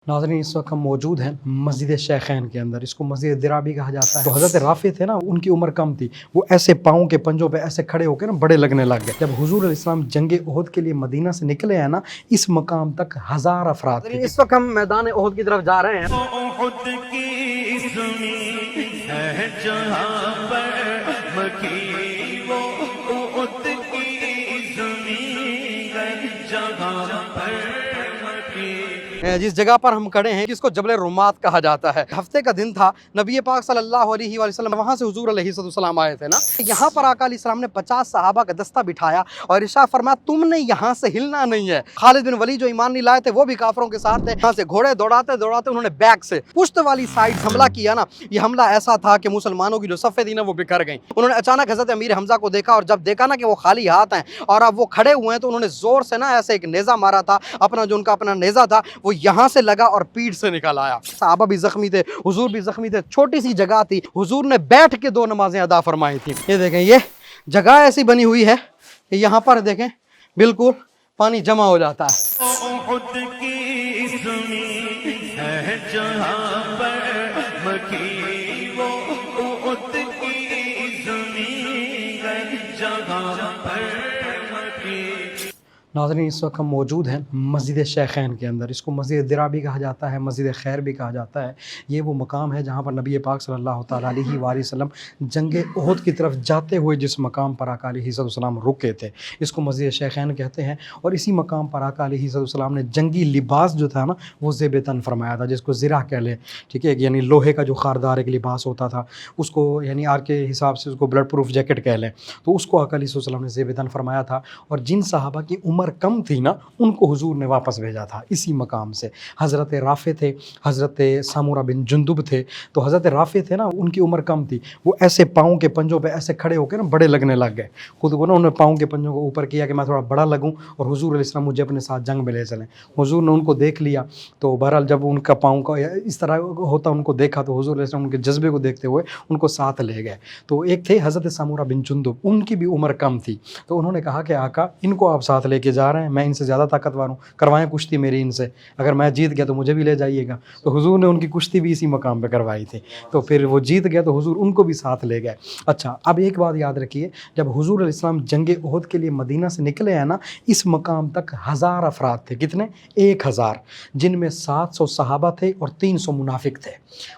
नाज़रीन, इस वक्त हम मौजूद हैं मस्जिद शेखैन के अंदर। इसको मस्जिद दिरा भी कहा जाता है। तो हज़रत राफ़ी थे ना, उनकी उम्र कम थी, वो ऐसे पाँव के पंजों पे ऐसे खड़े होकर ना बड़े लगने लग गए। जब हुज़ूर अलैहिस्सलाम जंग उहद के लिए मदीना से निकले हैं ना, इस मकाम तक 1000 अफराद थे। इस वक्त हम मैदान उहद की तरफ जा रहे हैं। जिस जगह पर हम खड़े हैं इसको जबल रुमात कहा जाता है। हफ्ते का दिन था, नबी पाक सल्लल्लाहु अलैहि वसल्लम वहाँ से हुजूर अलैहिस्सलाम आए थे ना। यहाँ पर आका अलैहिस्सलाम ने 50 सहाबा का दस्ता बिठाया और इरशाद फरमाया, तुमने यहाँ से हिलना नहीं है। खालिद बिन वलीद जो ईमान नहीं लाए थे वो भी काफिरों के साथ थे। यहाँ से घोड़े दौड़ाते दौड़ाते उन्होंने बैक से पुश्त वाली साइड हमला किया ना। ये हमला ऐसा था कि मुसलमानों की जो सफ़े थी ना वो बिखर गई। उन्होंने अचानक हज़रत अमीर हमजा को देखा और जब देखा ना कि वो खाली हाथ हैं और अब वो खड़े हुए हैं तो उन्होंने ज़ोर से ना ऐसे एक नेज़ा मारा था, अपना जो उनका अपना नेज़ा था वो यहाँ से लगा और पीठ से निकल आया। सहाबा भी जख्मी थे, हुजूर भी जख्मी थे। छोटी सी जगह थी, हुजूर ने बैठ के 2 नमाजें अदा फरमाई थी। ये देखें, ये जगह ऐसी बनी हुई है कि यहाँ पर देखें बिल्कुल पानी जमा हो जाता है। नाज़रीन, इस वक्त हम मौजूद हैं मस्जिद शेखैन के अंदर। इसको मस्जिद दिरा भी कहा जाता है, मस्जिद खैर भी कहा जाता है। ये वो मकाम है जहाँ पर नबी पाक सल्लल्लाहु तआला अलैहि वसल्लम जंग उहद की तरफ जाते हुए जिस मकाम पर आका अलैहिस्सलाम रुके थे, इसको मस्जिद शेखैन कहते हैं। और इसी मकाम पर आका अलैहिस्सलाम ने जंगी लिबास जो था ना वो ज़ेब तन फरमाया था, जिसको ज़िरा कह लें, ठीक है, यानी लोहे का जो खारदार एक लिबास होता था उसको, यानी आर के हिसाब से उसको ब्लड प्रूफ जैकेट कह लें, तो उसको आका अलैहिस्सलाम ने ज़ेब तन फरमाया था। और जिन सहाबा की उम्र कम थी ना उनको हुजूर ने वापस भेजा था इसी मकाम से। हज़रत राफ़े थे, हज़रत सामुरा बिन जुंदुब थे। तो हज़रत राफ़े थे ना, उनकी उम्र कम थी, वो ऐसे पाँव के पंजों पे ऐसे खड़े होकर ना बड़े लगने लग गए। खुद को ना उन्होंने पाँव के पंजों को ऊपर किया कि मैं थोड़ा बड़ा लगूं और हुजूर अलैहिस्सलाम मुझे अपने साथ जंग में ले चलें। हुजूर ने उनको देख लिया, तो बहरहाल जब उनका पाँव का इस तरह होता उनको देखा तो हुजूर अलैहिस्सलाम उनके जज्बे को देखते हुए उनको साथ ले गए। तो एक थे हज़रत सामुरा बिन जुंदुब, उनकी भी उम्र कम थी। तो उन्होंने कहा कि आका, इनको आप साथ लेके जा रहे हैं, मैं इनसे ज़्यादा ताकतवर हूँ, करवाएं कुश्ती मेरी इनसे, अगर मैं जीत गया तो मुझे भी ले जाइएगा। तो हुजूर ने उनकी कुश्ती भी इसी मकाम पे करवाई थी। तो फिर वो जीत गया तो हुजूर उनको भी साथ ले गए। अच्छा, अब एक बात याद रखिए, जब हुजूर अलैहिस्सलाम जंग उहद के लिए मदीना से निकले हैं ना, इस मकाम तक 1000 अफराद थे। कितने? 1000, जिनमें 700 सहाबा थे और 300 मुनाफिक थे।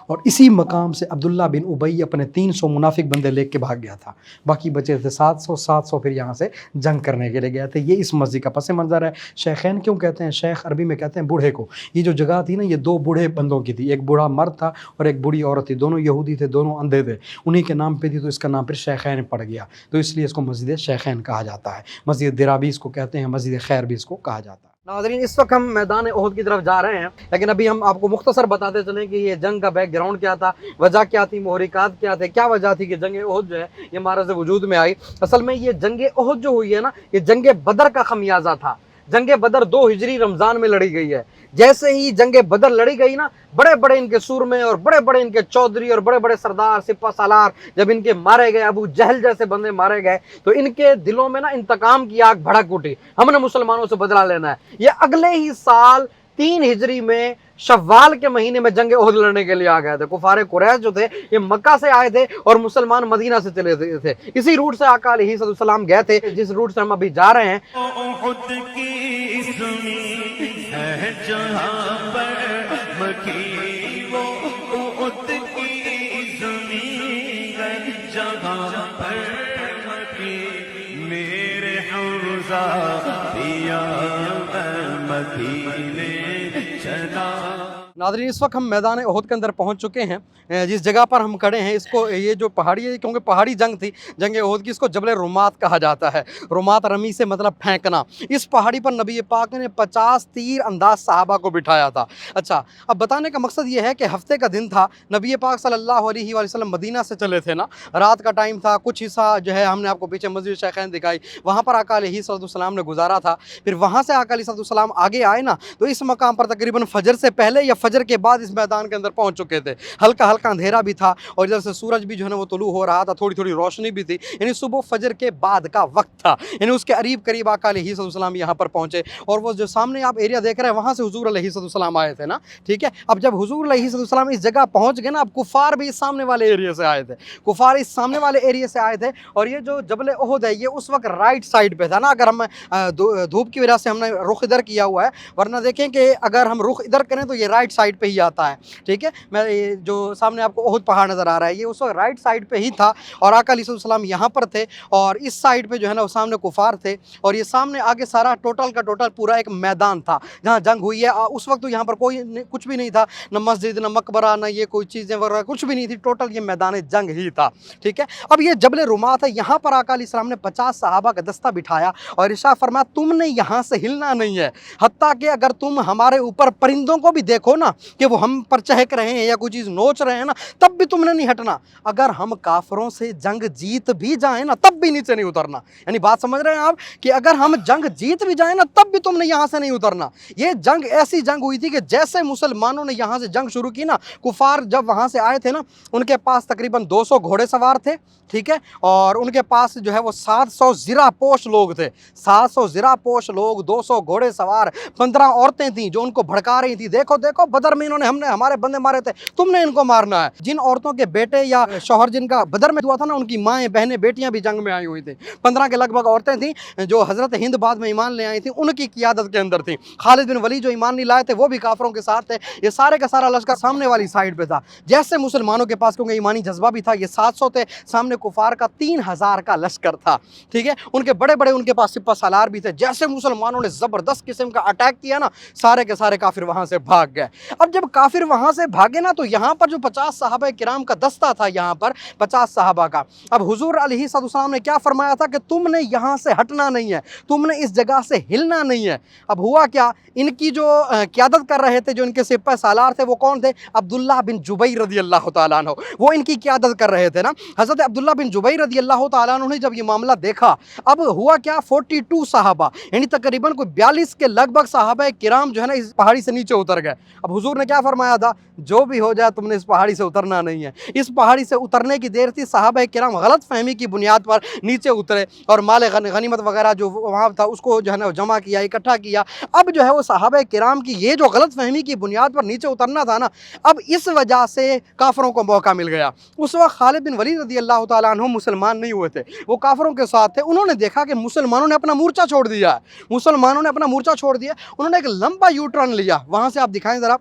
और इसी मकाम से अब्दुल्ला बिन उबई अपने 300 मुनाफिक बंदे लेके भाग गया था। बाकी बचे थे 700 फिर यहाँ से जंग करने के लिए गए थे। ये इस मस्जिद का पस मंज़र है। शेखैन क्यों कहते हैं? शेख अरबी में कहते हैं बूढ़े को। ये जो जगह थी ना, ये 2 बूढ़े बंदों की थी, एक बूढ़ा मर्द था और एक बूढ़ी औरत थी। दोनों यहूदी थे, दोनों अंधे थे, उन्हीं के नाम पे थी, तो इसका नाम फिर शेखैन पड़ गया। तो इसलिए इसको मस्जिद शेखैन कहा जाता है। मस्जिद दिरा भी इसको कहते हैं, मस्जिद खैर भी इसको कहा जाता है। नाज़रीन, इस वक्त हम मैदान उहद की तरफ जा रहे हैं, लेकिन अभी हम आपको मुख्तसर बताते चलें कि ये जंग का बैकग्राउंड क्या था, वजह क्या थी, मोहरिकात क्या थे, क्या वजह थी कि जंग उहद जो है ये मारज़ वजूद में आई। असल में ये जंग उहद जो हुई है ना, ये जंग बदर का खमियाजा था। जंग बदर 2 हिजरी रमज़ान में लड़ी गई है। जैसे ही जंग बदर लड़ी गई ना, बड़े बड़े इनके सूरमे और बड़े बड़े इनके चौधरी और बड़े बड़े सरदार सिपा सालार जब इनके मारे गए, अबू जहल जैसे बंदे मारे गए, तो इनके दिलों में ना इंतकाम की आग भड़क उठी। हमने मुसलमानों से बदला लेना है। ये अगले ही साल 3 हिजरी में शव्वाल के महीने में जंग उहद लड़ने के लिए आ गए थे। कुफारे कुरैश जो थे ये मक्का से आए थे और मुसलमान मदीना से चले थे। इसी रूट से आका अलैहिस्सलाम गए थे, जिस रूट से हम अभी जा रहे हैं। नाज़रीन, इस वक्त हम मैदान उहद के अंदर पहुंच चुके हैं। जिस जगह पर हम खड़े हैं, इसको ये जो पहाड़ी है, क्योंकि पहाड़ी जंग थी जंग उहद की, इसको जबल रुमात कहा जाता है। रुमात रमी से मतलब फेंकना। इस पहाड़ी पर नबी पाक ने 50 तीर अंदाज सहाबा को बिठाया था। अच्छा, अब बताने का मकसद ये है कि हफ्ते का दिन था, नबी पाक सल्लल्लाहु अलैहि वसल्लम मदीना से चले थे ना, रात का टाइम था। कुछ हिस्सा जो है हमने आपको पीछे मस्जिद शेखैन दिखाई, वहाँ पर आका अलैहिस्सलाम ने गुजारा था। फिर वहाँ से आका अलैहिस्सलाम आगे आए ना, तो इस मकाम पर तकरीबन फजर से पहले या फजर के बाद इस मैदान के अंदर पहुंच चुके थे। हल्का हल्का अंधेरा भी था और इधर से सूरज भी जो है ना वो तुलू हो रहा था, थोड़ी थोड़ी रोशनी भी थी, यानी सुबह फजर के बाद का वक्त था। यानी उसके करीब करीब आका अलैहिस्सलाम यहाँ पर पहुंचे और वो जो सामने आप एरिया देख रहे हैं वहाँ से हुजूर अलैहिस्सलाम आए थे ना, ठीक है। अब जब हुजूर अलैहिस्सलाम इस जगह पहुँच गए ना, अब कुफार भी इस सामने वाले एरिया से आए थे, कुफार इस सामने वाले एरिया से आए थे। और ये जो जबल ओहद है ये उस वक्त राइट साइड पे था ना, अगर हम धूप की वजह से हमने रुख इधर किया हुआ है, वरना देखें कि अगर हम रुख इधर करें तो ये राइट साइड पे ही आता है, ठीक है। मैं ये जो सामने आपको ओहद पहाड़ नज़र आ रहा है ये उस वक्त राइट साइड पे ही था और आका अलैहिस्सलाम यहाँ पर थे और इस साइड पे जो है ना वो सामने कुफार थे और ये सामने आगे सारा टोटल का टोटल पूरा एक मैदान था जहाँ जंग हुई है। उस वक्त तो यहाँ पर कुछ भी नहीं था, न मस्जिद न मकबरा न ये कोई चीज़ें वगैरह कुछ भी नहीं थी, टोटल ये मैदान जंग ही था, ठीक है। अब ये जबल रुमात है, यहाँ पर आका अलैहिस्सलाम ने 50 सहाबा का दस्ता बिठाया और इरशाद फरमाया तुमने यहाँ से हिलना नहीं है, हत्ता कि अगर तुम हमारे ऊपर परिंदों को भी देखो ना कि वो हम पर चहक रहे हैं या कोई चीज़ नोच रहे हैं ना, तब भी तुमने नहीं हटना। अगर हम काफरों से जंग जीत भी जाएं ना तब भी नीचे नहीं उतरना। यानी बात समझ रहे हैं आप कि अगर हम जंग जीत भी जाएं ना तब भी तुमने यहाँ से नहीं उतरना। ये जंग ऐसी जंग हुई थी कि जैसे मुसलमानों ने यहाँ से जंग शुरू की ना, कुफार जब वहाँ से आए थे ना उनके पास तकरीबन 200 घोड़े सवार थे, ठीक है, और उनके पास जो है वो 700 ज़िरा पोश लोग थे, 700 ज़िरा पोश लोग, 200 घोड़े सवार, 15 औरतें थीं जो उनको भड़का रही थी, देखो देखो बदर में इन्होंने हमने हमारे बंदे मारे थे, तुमने इनको मारना है। जिन औरतों के बेटे या शौहर जिनका बदर में हुआ था ना उनकी माएँ बहनें बेटियाँ भी जंग में आई हुई थी, 15 के लगभग औरतें थीं जो हज़रत हिंद बाद में ईमान ले आई थी, उनकी क़ियादत के अंदर थी। खालिद बिन वलीद जो ईमान नहीं लाए थे वो भी काफरों के साथ थे। ये सारे का सारा लश्कर सामने वाली साइड पे था। जैसे मुसलमानों के पास क्योंकि ईमानी जज्बा भी था, ये 700 थे, सामने कुफार का 3000 का लश्कर था, ठीक है। उनके बड़े बड़े उनके पास सिपा सालार भी थे। जैसे मुसलमानों ने ज़बरदस्त किस्म का अटैक किया ना, सारे के सारे काफिर वहाँ से भाग गए। अब जब काफिर वहाँ से भागे ना तो यहाँ पर जो 50 सहाबा किराम का दस्ता था, यहाँ पर 50 सहाबा का, अब हुजूर अलैहिस्सलाम ने क्या फरमाया था कि तुमने यहाँ से हटना नहीं है, तुमने इस जगह से हिलना नहीं है। अब हुआ क्या, इनकी जो क़यादत कर रहे थे, जो इनके सिपा सालार थे, वो कौन थे? अब्दुल्लाह बिन जुबैर रज़ी अल्लाह तआला अन्हु, वो इनकी क़यादत कर रहे थे ना। हज़रत अब्दुल्लाह बिन जुबैर रज़ी अल्लाह तआला अन्हु ने जब ये मामला देखा, अब हुआ क्या, 42 सहाबा यानी तकरीबन कोई 42 के लगभग सहाबा किराम जो है ना इस पहाड़ी से नीचे उतर गए। अब हुजूर ने क्या फरमाया था, जो भी हो जाए तुमने इस पहाड़ी से उतरना नहीं है। इस पहाड़ी से उतरने की देर थी, सहाबा किराम गलत फहमी की बुनियाद पर नीचे उतरे और माल गनीमत वगैरह जो वहाँ था उसको जो है ना जमा किया, इकट्ठा किया। अब जो है वो सहाबा किराम की ये जो गलत फहमी की बुनियाद पर नीचे उतरना था ना, अब इस वजह से काफरों को मौका मिल गया। उस वक्त खालिद बिन वलीद रज़ी अल्लाह तआला अन्हु मुसलमान नहीं हुए थे, वो काफरों के साथ थे। उन्होंने देखा कि मुसलमानों ने अपना मोर्चा छोड़ दिया, मुसलमानों ने अपना मोर्चा छोड़ दिया। उन्होंने एक लंबा यू टर्न लिया, वहाँ से आप दिखाएं ज़रा,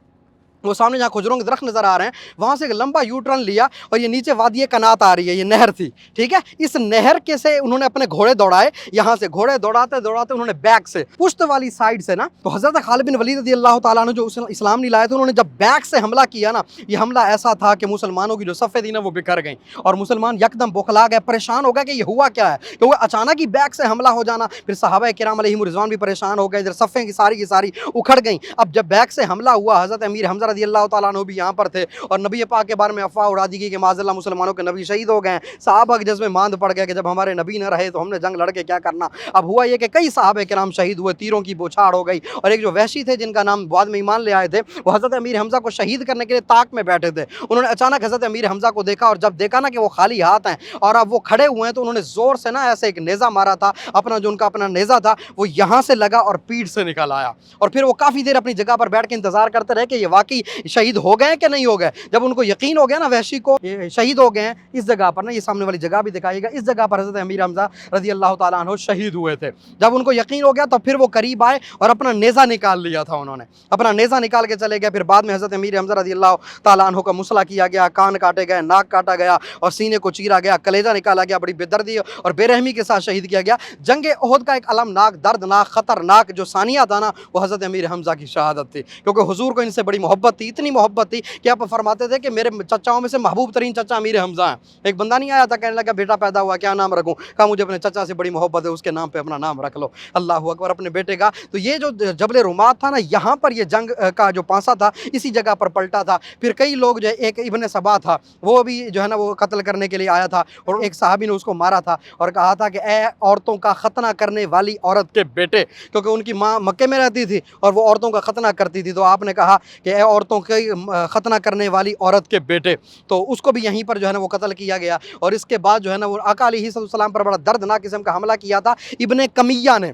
वो सामने जहाँ खजूरों के दरख्त नज़र आ रहे हैं वहाँ से एक लंबा यू टर्न लिया और ये नीचे वादी कनात आ रही है, ये नहर थी, ठीक है। इस नहर के से उन्होंने अपने घोड़े दौड़ाए, यहाँ से घोड़े दौड़ाते दौड़ाते उन्होंने बैक से पुश्त वाली साइड से ना, तो हज़रत खालिद बिन वलीद रज़ी अल्लाह तआला अन्हु जो इस्लाम नहीं लाए थे, उन्होंने जब बैक से हमला किया ना, ये हमला ऐसा था कि मुसलमानों की जो सफ़े थी ना वो बिखर गई और मुसलमान यकदम बौखला गए, परेशान हो गए कि ये हुआ क्या है, क्योंकि अचानक ही बैक से हमला हो जाना। फिर सहाबा किराम अलैहिम रिज़वान भी परेशान हो गए, इधर सफ़ें की सारी उखड़ गई। अब जब बैक से हमला हुआ, हज़रत अमीर हमज़ा रज़ी अल्लाह तआला अन्हु यहाँ पर थे और नबी पाक के बारे में अफवाह उड़ा दी गई कि माज़अल्लाह मुसलमानों के नबी शहीद हो गए हैं। सहाबा के जज्बे मांद पड़ गए कि जब हमारे नबी न रहे तो हमने जंग लड़के क्या करना। अब हुआ ये कि कई सहाबा किराम शहीद हुए, तीरों की बौछार हो गई और एक जो वहशी थे जिनका नाम बाद में ईमान ले आए थे, वो हज़रत अमीर हमज़ा को शहीद करने के लिए ताक में बैठे थे। उन्होंने अचानक हज़रत अमीर हमज़ा को देखा और जब देखा ना कि वो खाली हाथ हैं और अब वो खड़े हुए हैं, तो उन्होंने ज़ोर से ना ऐसे एक नेज़ा मारा था, अपना जो उनका अपना नेज़ा था वो यहाँ से लगा और पीठ से निकल आया। और फिर वो काफ़ी देर अपनी जगह पर बैठ के इंतज़ार करते रहे कि ये वाकई शहीद हो गए कि नहीं हो गए। जब उनको यकीन हो गया ना वहशी को ये शहीद हो गए हैं, इस जगह पर ना, ये सामने वाली जगह भी दिखाइएगा, इस जगह पर हज़रत अमीर हमज़ा रज़ी अल्लाह तआला अन्हु शहीद हुए थे। जब उनको यकीन हो गया तो फिर वो करीब आए और अपना नेज़ा निकाल लिया था, उन्होंने अपना नेज़ा निकाल के चले गए। फिर बाद में हज़रत अमीर हमज़ा रज़ी अल्लाह तआला अन्हु का मुसला किया गया, कान काटे गए, नाक काटा गया और सीने को चीरा गया, कलेजा निकाला गया, बड़ी बेदर्दी और बेरहमी के साथ शहीद किया गया। जंग ओहद का एक अलमनाक, दर्दनाक, ख़तरनाक जो सानिया था ना, वो हज़रत अमीर हमज़ा की शहादत थी, क्योंकि हुजूर को इनसे बड़ी मोहब्बत मोहब्बत थी कि आप फरमाते थे कि मेरे चचाओं में से महबूब तरीन चचा अमीर हमजा हैं। एक बंदा नहीं आया था कहने लगा बेटा पैदा हुआ क्या नाम रखूँ, कहा मुझे अपने चचा से बड़ी मोहब्बत है, उसके नाम पे अपना नाम रख लो, अल्लाह अकबर, अपने बेटे का। तो ये जो जबल रुमात था ना, यहाँ पर ये जंग का जो पांसा था इसी जगह पर पलटा था। फिर कई लोग जो है, एक इब्न सबा था वो भी जो है ना वो कत्ल करने के लिए आया था और एक सहाबी ने उसको मारा था और कहा था कि ए औरतों का खतना करने वाली औरत के बेटे, क्योंकि उनकी माँ मक्के में रहती थी और वो औरतों का खतना करती थी। तो आपने कहा कि ए औरतों के खतना करने वाली औरत के बेटे, तो उसको भी यहीं पर जो है ना वो कत्ल किया गया। और इसके बाद जो है ना वो आका अलैहिस्सलाम पर बड़ा दर्दनाक किस्म का हमला किया था इब्ने कमिया ने।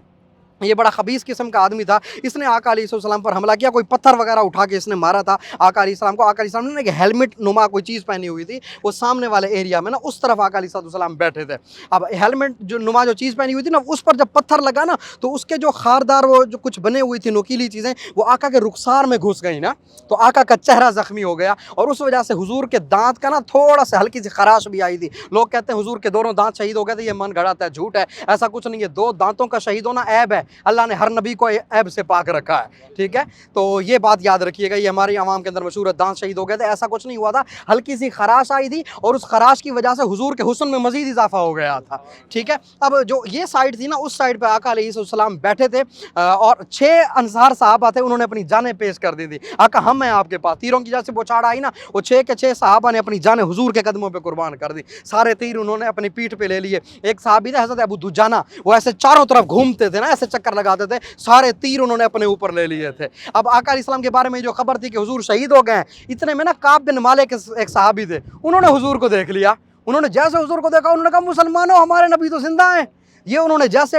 ये बड़ा खबीस किस्म का आदमी था, इसने आका अलैहिस्सलाम पर हमला किया, कोई पत्थर वगैरह उठा के इसने मारा था आका अलैहिस्सलाम को। आका अलैहिस्सलाम ने एक हेलमेट नुमा कोई चीज़ पहनी हुई थी, वो सामने वाले एरिया में ना उस तरफ आका अलैहिस्सलाम बैठे थे। अब हेलमेट जो नुमा जो चीज़ पहनी हुई थी ना, उस पर जब पत्थर लगा ना तो उसके जो खारदार वो जो कुछ बने हुई थी नुकीली चीज़ें वो आका के रुखसार में घुस गई ना, तो आका का चेहरा ज़ख्मी हो गया और उस वजह से हुजूर के दांत का ना थोड़ा सा हल्की सी खराश भी आई थी। लोग कहते हैं हुजूर के दोनों दांत शहीद हो गए थे, ये मन गढ़ाता है, झूठ है, ऐसा कुछ नहीं है। दो दांतों का शहीद होना ऐब है, अल्लाह ने हर नबी को ऐब से पाक रखा है, ठीक है। तो ये बात याद रखिएगा, ये हमारी आवाम के अंदर मशहूर है, दांत शहीद हो गए थे, ऐसा कुछ नहीं हुआ था, हल्की सी खराश आई थी और उस खराश की वजह से हुजूर के हुस्न में मजीद इजाफा हो गया था, ठीक है। अब जो ये साइड थी ना, उस साइड पे आका अलैहिस्सलाम बैठे थे और 6 अंसार साहबा थे, उन्होंने अपनी जानें पेश कर दी थी। आका हम हैं आपके पास, तीरों की जैसे बौछार आई ना, वो 6 के 6 साहबा ने अपनी जानें हुजूर के कदमों पे कुर्बान कर दी, सारे तीर उन्होंने अपनी पीठ पे ले लिए। एक साहबी थे हज़रत अबू दुजाना, वो ऐसे चारों तरफ घूमते थे ना, ऐसे चक्कर लगाते थे, सारे तीर उन्होंने अपने ऊपर ले लिए थे। अब आका अलैहिस्सलाम के बारे में जो खबर थी कि हुजूर शहीद हो गए, इतने में ना काब बिन मालिक एक सहाबी थे, उन्होंने हुजूर को देख लिया। उन्होंने जैसे हुजूर को देखा उन्होंने कहा मुसलमानों हमारे नबी तो जिंदा हैं। ये उन्होंने जैसे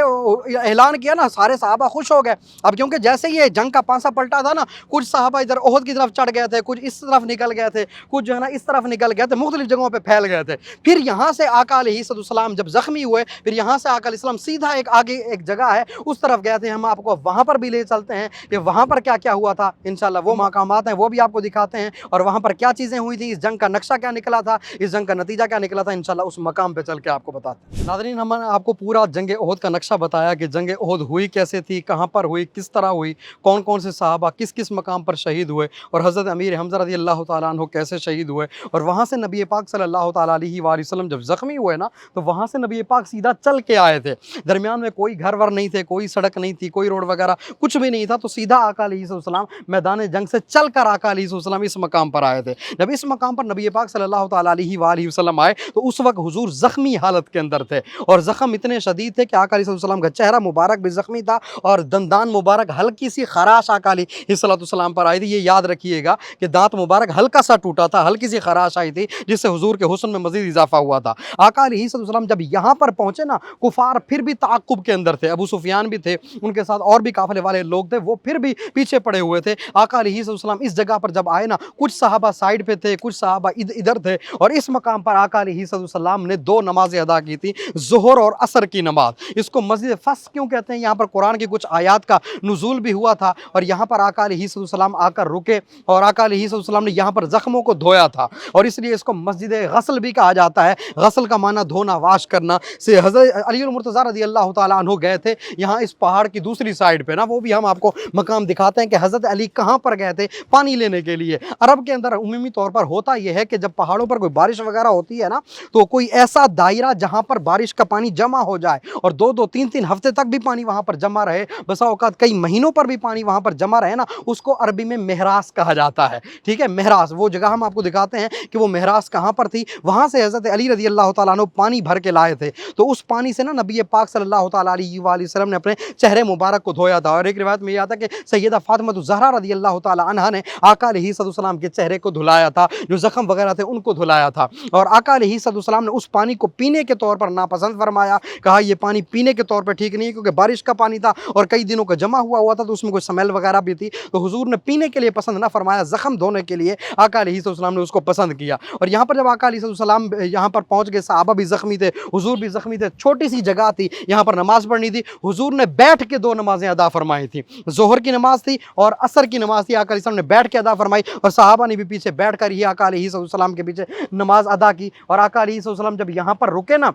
ऐलान किया ना, सारे सहाबा खुश हो गए। अब क्योंकि जैसे ये जंग का पांसा पलटा था ना, कुछ सहाबा इधर ओहद की तरफ चढ़ गए थे, कुछ इस तरफ निकल गए थे, कुछ जो है ना इस तरफ निकल गए थे, मुख्तलिफ जगहों पे फैल गए थे। फिर यहाँ से आका अलैहिस्सलाम जब जख्मी हुए, फिर यहाँ से आका अलैहिस्सलाम सीधा एक आगे एक जगह है उस तरफ गए थे। हम आपको वहाँ पर भी ले चलते हैं कि वहाँ पर क्या क्या हुआ था, इंशाल्लाह वो मकामात हैं वो भी आपको दिखाते हैं, और वहाँ पर क्या चीज़ें हुई थी, इस जंग का नक्शा क्या निकला था, इस जंग का नतीजा क्या निकला था, इंशाल्लाह उस मकाम पर चल के आपको बताते हैं। नाज़रीन, हमने आपको पूरा जंग ओहद का नक्शा बताया कि जंग ओहद हुई कैसे थी, कहाँ पर हुई, किस तरह हुई, कौन कौन से सहाबा किस किस मकाम पर शहीद हुए, और हज़रत अमीर हमज़ा रज़ी अल्लाह तआला अन्हु कैसे शहीद हुए। और वहाँ से नबी पाक सल्लल्लाहु तआला अलैहि वसल्लम जब ज़ख्मी हुए ना, तो वहाँ से नबी पाक सीधा चल के आए थे। दरमियान में कोई घर वर नहीं थे, कोई सड़क नहीं थी, कोई रोड वगैरह कुछ भी नहीं था, तो सीधा आका अलैहिस्सलाम मैदान जंग से चल कर आका अलैहिस्सलाम इस मकाम पर आए थे। जब इस मकाम पर नबी पाक सल्लल्लाहु तआला अलैहि वसल्लम आए तो उस वक्त हुजूर ज़ख्मी हालत के अंदर थे, और ज़ख्म इतने शदीद थे कि आका अलैहिस्सलाम का चेहरा मुबारक भी ज़ख्मी था और दंदान मुबारक हल्की सी खराश आका अलैहिस्सलाम पर आई थी। ये याद रखिएगा कि दांत मुबारक हल्का सा टूटा था, हल्की सी खराश आई थी, जिससे हुजूर के हुस्न में मजीद इजाफा हुआ था। आका अलैहिस्सलाम जब यहाँ पर पहुंचे ना, कुफार फिर भी ताक़ुब के अंदर थे, अबू सुफियान भी थे, उनके साथ और भी काफिले वाले लोग थे, वो फिर भी पीछे पड़े हुए थे। आका अलैहिस्सलाम इस जगह पर जब आए ना, कुछ सहाबा साइड पे थे, कुछ सहाबा इधर थे, और इस मकाम पर आका अलैहिस्सलाम ने 2 नमाजें अदा की थी, ज़ोहर और असर की नमाज। इसको मस्जिद फस क्यों कहते हैं, यहाँ पर कुरान की कुछ आयात का नुज़ूल भी हुआ था, और यहाँ पर आका अलैहिस्सलाम आकर रुके और आका अलैहिस्सलाम ने यहाँ पर ज़ख्मों को धोया था, और इसलिए इसको मस्जिद गस्ल भी कहा जाता है। गस्ल का माना धोना, वाश करना। से हज़रत अली मुर्तज़ा रज़ी अल्लाह तआला अन्हु गए थे यहाँ इस पहाड़ की दूसरी साइड पे ना, वो भी हम आपको मकाम दिखाते हैं कि हज़रत अली कहाँ पर गए थे पानी लेने के लिए। अरब के अंदर उमूमी तौर पर होता यह है कि जब पहाड़ों पर कोई बारिश वगैरह होती है ना, तो कोई ऐसा दायरा जहाँ पर बारिश का पानी जमा हो जाए और 2-2, 3-3 हफ्ते तक भी पानी वहाँ पर जमा रहे, बसा औकात कई महीनों पर भी पानी वहाँ पर जमा रहे ना, उसको अरबी में महरास कहा जाता है, ठीक है। महरास वो जगह हम आपको दिखाते हैं कि वो महरास कहाँ पर थी। वहाँ से हज़रत अली रज़ी अल्लाह तआला अन्हु पानी भर के लाए थे, तो उस पानी से ना नबी पाक सल्लल्लाहु तआला अलैहि वसल्लम ने अपने चेहरे मुबारक को धोया था। और एक रिवायत में यह आता है कि सैयदा फातिमा ज़हरा रज़ी अल्लाह तआला अन्हा ने आका अलैहिस्सलाम के चेहरे को धुलाया था, जो ज़ख्म वगैरह थे उनको धुलाया था, और आका अलैहिस्सलाम ने उस पानी को पीने के तौर पर नापसंद फरमाया। कहा यह पानी पीने के तौर पर ठीक नहीं है, क्योंकि बारिश का पानी था और कई दिनों का जमा हुआ था, तो उसमें कोई स्मेल वगैरह भी थी, तो हुजूर ने पीने के लिए पसंद ना फरमाया, ज़ख्म धोने के लिए आका अलैहिस्सलाम ने उसको पसंद किया। और यहाँ पर जब आका अलैहिस्सलाम यहाँ पर पहुँच गए, सहाबा भी ज़ख्मी थे, हुजूर भी ज़ख्मी थे, छोटी सी जगह थी, यहाँ पर नमाज पढ़नी थी, हुजूर ने बैठ के 2 नमाजें अदा फरमाई थी। ज़ोहर की नमाज थी और असर की नमाज थी, आका अलैहिस्सलाम ने बैठ के अदा फरमाई, और सहाबा ने भी पीछे बैठ कर ही आका अलैहिस्सलाम के पीछे नमाज अदा की। और आका अलैहिस्सलाम जब यहाँ पर रुके ना,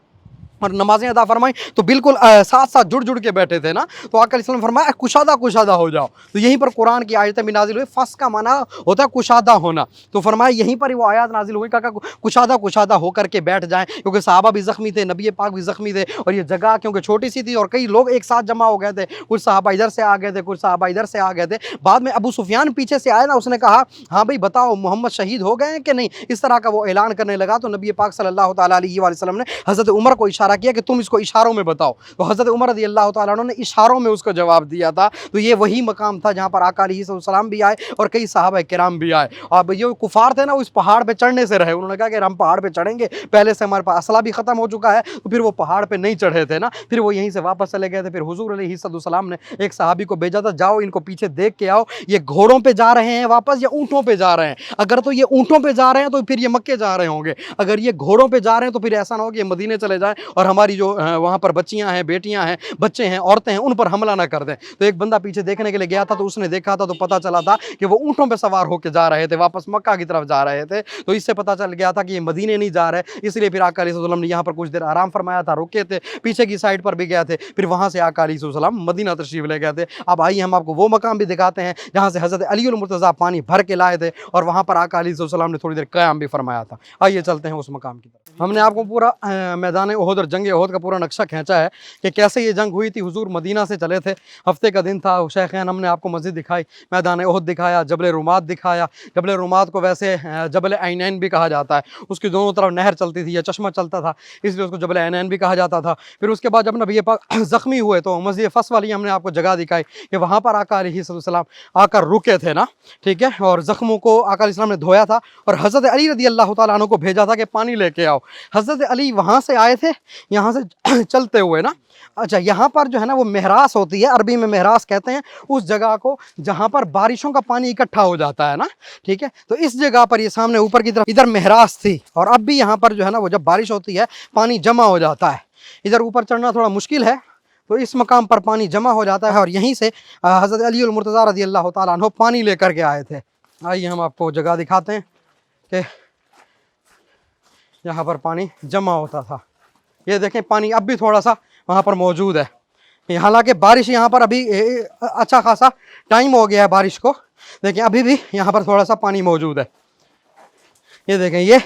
اور نمازیں ادا فرمائیں تو بالکل ساتھ ساتھ جڑ کے بیٹھے تھے نا. تو آقا علیہ السلام فرمایا کشادہ ہو جاؤ. تو یہیں پر قرآن کی آیتیں بھی نازل ہوئی. فس کا معنی ہوتا ہے کشادہ ہونا. تو فرمایا یہیں پر ہی وہ آیات نازل ہوئی کہ کشادہ ہو کر کے بیٹھ جائیں, کیونکہ صحابہ بھی زخمی تھے, نبی پاک بھی زخمی تھے, اور یہ جگہ کیونکہ چھوٹی سی تھی اور کئی لوگ ایک ساتھ جمع ہو گئے تھے. کچھ صحابہ ادھر سے آ گئے تھے, کچھ صحابہ ادھر سے آ گئے تھے. بعد میں ابو سفیان پیچھے سے آیا نا, اس نے کہا ہاں بھائی بتاؤ محمد شہید ہو گئے ہیں کہ نہیں, اس طرح کا وہ اعلان کرنے لگا. تو نبی پاک صلی اللہ تعالیٰ علیہ وآلہ وسلم نے حضرت عمر کو اشارہ کیا کہ تم اس کو اشاروں میں بتاؤ. تو حضرت عمر رضی اللہ تعالیٰ عنہ نے اشاروں میں اس کو جواب دیا تھا. تو یہ وہی مقام تھا جہاں پر آقا علیہ السلام بھی آئے اور کئی صحابہ کرام بھی آئے. اب یہ کفار تھے نا, اس پہاڑ پہ چڑھنے سے رہے. انہوں نے کہا کہ ہم پہاڑ پہ چڑھیں گے, پہلے سے ہمارے پاس اسلحہ بھی ختم ہو چکا ہے. تو پھر وہ پہاڑ پہ نہیں چڑھے تھے نا, پھر وہ یہیں سے واپس چلے گئے تھے. پھر حضور علیہ السلام نے ایک صحابی کو بھیجا تھا, جاؤ ان کو پیچھے دیکھ کے آؤ, یہ گھوڑوں پہ جا رہے ہیں واپس یا اونٹوں پہ جا رہے ہیں. اگر تو یہ اونٹوں پہ جا رہے ہیں تو پھر یہ مکے جا رہے ہوں گے, اگر یہ گھوڑوں پہ جا رہے ہیں تو پھر ایسا نہ ہو کہ یہ مدینے چلے جائیں اور ہماری جو وہاں پر بچیاں ہیں, بیٹیاں ہیں, بچے ہیں, عورتیں ہیں, ان پر حملہ نہ کر دیں. تو ایک بندہ پیچھے دیکھنے کے لیے گیا تھا, تو اس نے دیکھا تھا تو پتہ چلا تھا کہ وہ اونٹوں پہ سوار ہو کے جا رہے تھے, واپس مکہ کی طرف جا رہے تھے. تو اس سے پتہ چل گیا تھا کہ یہ مدینے نہیں جا رہے. اس لیے پھر آقا علیہ السلام نے یہاں پر کچھ دیر آرام فرمایا تھا, رکے تھے, پیچھے کی سائڈ پر بھی گئے تھے. پھر وہاں سے آقا علیہ السلام مدینہ تشریف لے گئے تھے. اب آئیے ہم آپ کو وہ مقام بھی دکھاتے ہیں جہاں سے حضرت علی المرتضیٰ پانی بھر کے لائے تھے, اور وہاں پر آقا علیہ السلام نے تھوڑی دیر قیام بھی فرمایا تھا. آئیے چلتے ہیں اس مقام کی طرف. ہم نے آپ کو پورا میدان احد اور جنگ احد کا پورا نقشہ کھینچا ہے کہ کیسے یہ جنگ ہوئی تھی. حضور مدینہ سے چلے تھے, ہفتے کا دن تھا. شیخین ہم نے آپ کو مسجد دکھائی, میدان احد دکھایا, جبل رومات دکھایا. جبل رومات کو ویسے جبل عینین بھی کہا جاتا ہے, اس کی دونوں طرف نہر چلتی تھی یا چشمہ چلتا تھا, اس لیے اس کو جبل عینین بھی کہا جاتا تھا. پھر اس کے بعد جب نبی پاک زخمی ہوئے تو مسجد فس والی ہم نے آپ کو جگہ دکھائی کہ وہاں پر آقا علیہ السلام آ کر رکے تھے نا, ٹھیک ہے, اور زخموں کو آقا علیہ السلام نے دھویا تھا, اور حضرت علی رضی اللہ تعالیٰ عنہ کو بھیجا تھا کہ پانی لے کے آؤ. حضرت علی وہاں سے آئے تھے, یہاں سے چلتے ہوئے نا. اچھا, یہاں پر جو ہے نا وہ مہراس ہوتی ہے, عربی میں مہراس کہتے ہیں اس جگہ کو جہاں پر بارشوں کا پانی اکٹھا ہو جاتا ہے نا, ٹھیک ہے. تو اس جگہ پر یہ سامنے اوپر کی طرف ادھر مہراس تھی, اور اب بھی یہاں پر جو ہے نا وہ جب بارش ہوتی ہے پانی جمع ہو جاتا ہے. ادھر اوپر چڑھنا تھوڑا مشکل ہے, تو اس مقام پر پانی جمع ہو جاتا ہے, اور یہیں سے حضرت علی المرتضیٰ رضی اللہ تعالیٰ عنہ پانی لے کر کے آئے تھے. آئیے ہم آپ کو جگہ دکھاتے ہیں کہ یہاں پر پانی جمع ہوتا تھا. یہ دیکھیں پانی اب بھی تھوڑا سا وہاں پر موجود ہے, حالانکہ بارش یہاں پر ابھی اچھا خاصا ٹائم ہو گیا ہے بارش کو. دیکھیں ابھی بھی یہاں پر تھوڑا سا پانی موجود ہے. یہ دیکھیں یہ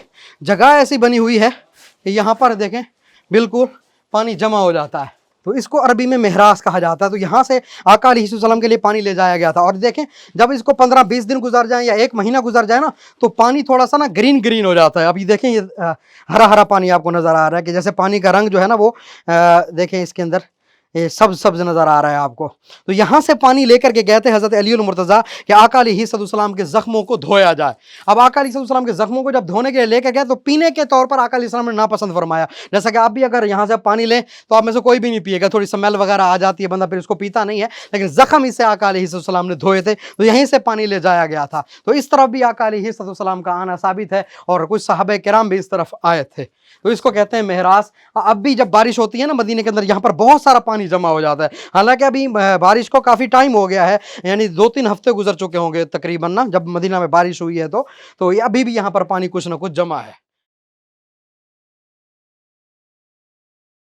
جگہ ایسی بنی ہوئی ہے کہ یہاں پر دیکھیں بالکل پانی جمع ہو جاتا ہے. تو اس کو عربی میں مہراس کہا جاتا ہے. تو یہاں سے آقا علیہ السلام کے لیے پانی لے جایا گیا تھا. اور دیکھیں جب اس کو 15-20 دن گزر جائیں یا 1 مہینہ گزر جائے نا, تو پانی تھوڑا سا نا گرین ہو جاتا ہے. ابھی دیکھیں یہ ہرا پانی آپ کو نظر آ رہا ہے کہ جیسے پانی کا رنگ جو ہے نا وہ دیکھیں اس کے اندر یہ سبز نظر آ رہا ہے آپ کو. تو یہاں سے پانی لے کر کے گئے تھے حضرت علی المرتضیٰ کہ آقا علیہ السلام کے زخموں کو دھویا جائے. اب آقا علیہ السلام کے زخموں کو جب دھونے کے لیے لے کے گئے تو پینے کے طور پر آقا علیہ السلام نے ناپسند فرمایا. جیسا کہ آپ بھی اگر یہاں سے پانی لیں تو آپ میں سے کوئی بھی نہیں پیے گا, تھوڑی سمیل وغیرہ آ جاتی ہے, بندہ پھر اس کو پیتا نہیں ہے. لیکن زخم اس سے آقا علیہ السلام نے دھوئے تھے, تو یہیں سے پانی لے جایا گیا تھا. تو اس طرف بھی آقا علیہ السلام کا آنا ثابت ہے, اور کچھ صحابہ کرام بھی اس طرف آئے تھے. تو اس کو کہتے ہیں مہراس. اب بھی جب بارش ہوتی ہے نا مدینے کے اندر, یہاں پر بہت سارا پانی جمع ہو جاتا ہے. حالانکہ ابھی بارش کو کافی ٹائم ہو گیا ہے, یعنی 2-3 ہفتے گزر چکے ہوں گے تقریباً نا, جب مدینہ میں بارش ہوئی ہے. تو یہ ابھی بھی یہاں پر پانی کچھ نہ کچھ جمع ہے.